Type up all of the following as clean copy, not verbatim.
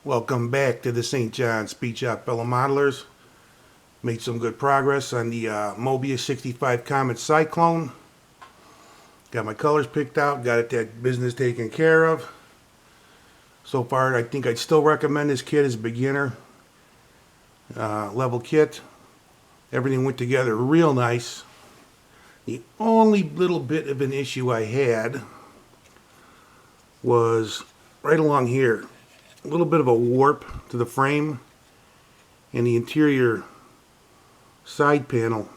Welcome back to the St. John's Speed Shop, fellow modelers. Made some good progress on the Moebius 65 Comet Cyclone. Got my colors picked out, got that business taken care of. So far, I think I'd still recommend this kit as a beginner level kit. Everything went together real nice. The only little bit of an issue I had was right along here. A little bit of a warp to the frame, and the interior side panel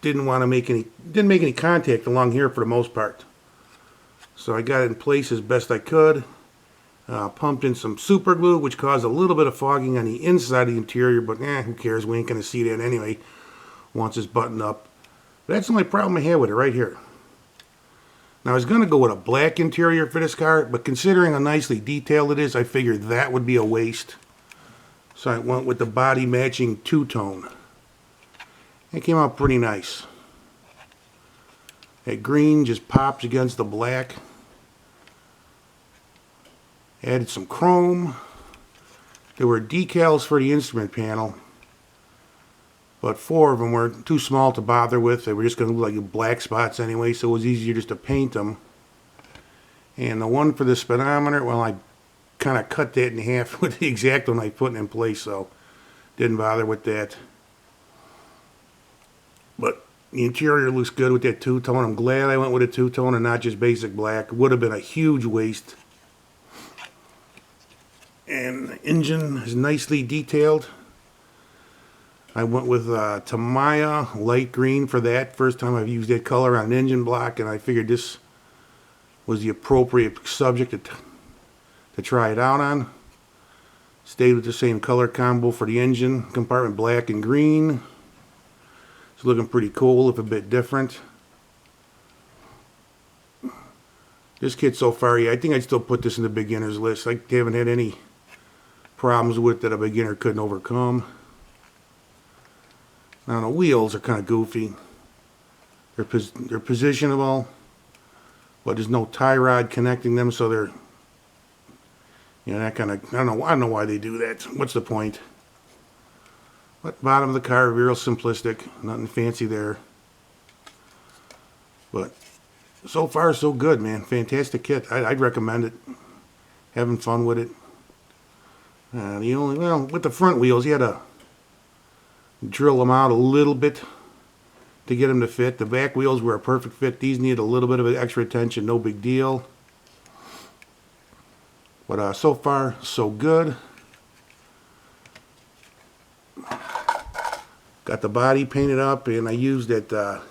didn't make any contact along here for the most part. So I got it in place as best I could. Pumped in some super glue, which caused a little bit of fogging on the inside of the interior, but who cares? We ain't gonna see that anyway once it's buttoned up. But that's the only problem I had with it right here. Now, I was going to go with a black interior for this car, but considering how nicely detailed it is, I figured that would be a waste. So I went with the body matching two-tone. It came out pretty nice. That green just pops against the black. Added some chrome. There were decals for the instrument panel, but 4 of them were too small to bother with. They were just going to look like black spots anyway, so it was easier just to paint them. And the one for the speedometer, well, I kind of cut that in half with the exact one I put in place, so didn't bother with that. But the interior looks good with that two-tone. I'm glad I went with a two-tone and not just basic black. Would have been a huge waste. And the engine is nicely detailed. I went with Tamiya light green for that. First time I've used that color on an engine block, and I figured this was the appropriate subject to try it out on. Stayed with the same color combo for the engine compartment, black and green. It's looking pretty cool, if a bit different. This kit so far, yeah, I think I'd still put this in the beginner's list. I haven't had any problems with it that a beginner couldn't overcome. Now the wheels are kind of goofy. They're positionable, but there's no tie rod connecting them, so they're, that kind of, I don't know why they do that. What's the point? But bottom of the car, real simplistic, nothing fancy there. But so far so good, man. Fantastic kit. I'd recommend it. Having fun with it. With the front wheels, you had to drill them out a little bit to get them to fit. The back wheels were a perfect fit. These need a little bit of extra attention, no big deal. But so far, so good. Got the body painted up, and I used that,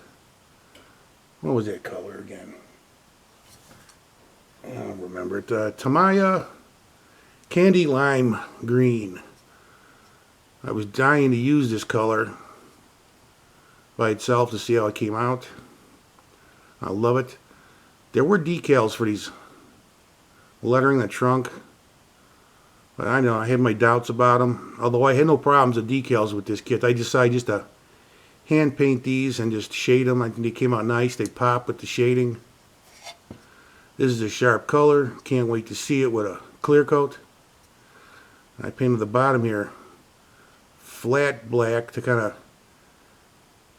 what was that color again? I don't remember it. Tamiya Candy Lime Green. I was dying to use this color by itself to see how it came out. I love it. There were decals for these lettering the trunk, but I know I had my doubts about them. Although I had no problems with decals with this kit, I decided just to hand paint these and just shade them. I think they came out nice. They pop with the shading. This is a sharp color. Can't wait to see it with a clear coat. I painted the bottom here flat black to kind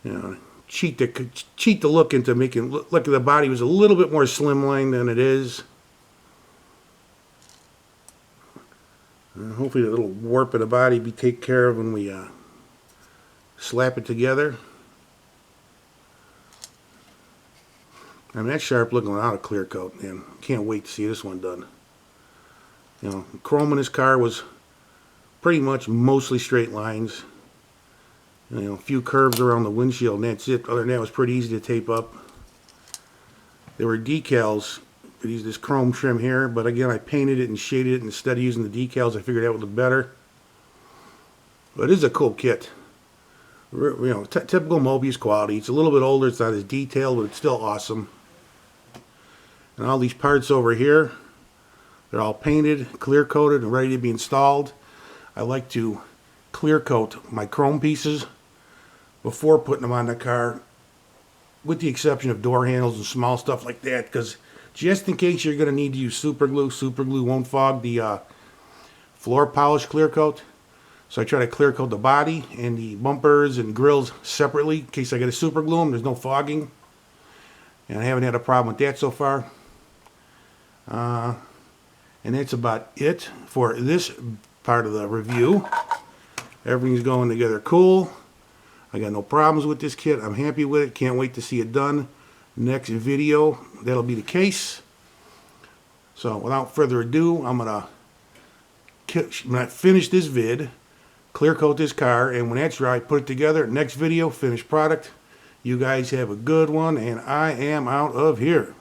of, cheat the look into making look like the body was a little bit more slimline than it is. Hopefully the little warp of the body be taken care of when we slap it together. I mean, that's sharp looking without a clear coat, man. Can't wait to see this one done. Chrome in this car was pretty much mostly straight lines. A few curves around the windshield, and that's it. Other than that, it was pretty easy to tape up. There were decals for this chrome trim here, but again, I painted it and shaded it instead of using the decals. I figured that would look better. But it is a cool kit. Typical Moebius quality. It's a little bit older. It's not as detailed, but it's still awesome. And all these parts over here, they're all painted, clear coated, and ready to be installed. I like to clear coat my chrome pieces before putting them on the car, with the exception of door handles and small stuff like that, because just in case you're going to need to use super glue won't fog the floor polish clear coat. So I try to clear coat the body and the bumpers and grills separately in case I get a super glue 'em. There's no fogging. And I haven't had a problem with that so far. And that's about it for this part of the review. Everything's going together cool. I got no problems with this kit. I'm happy with it. Can't wait to see it done. Next video, that'll be the case. So without further ado, I'm gonna finish this vid, clear coat this car, and when that's dry, put it together. Next video, finished product. You guys have a good one, and I am out of here.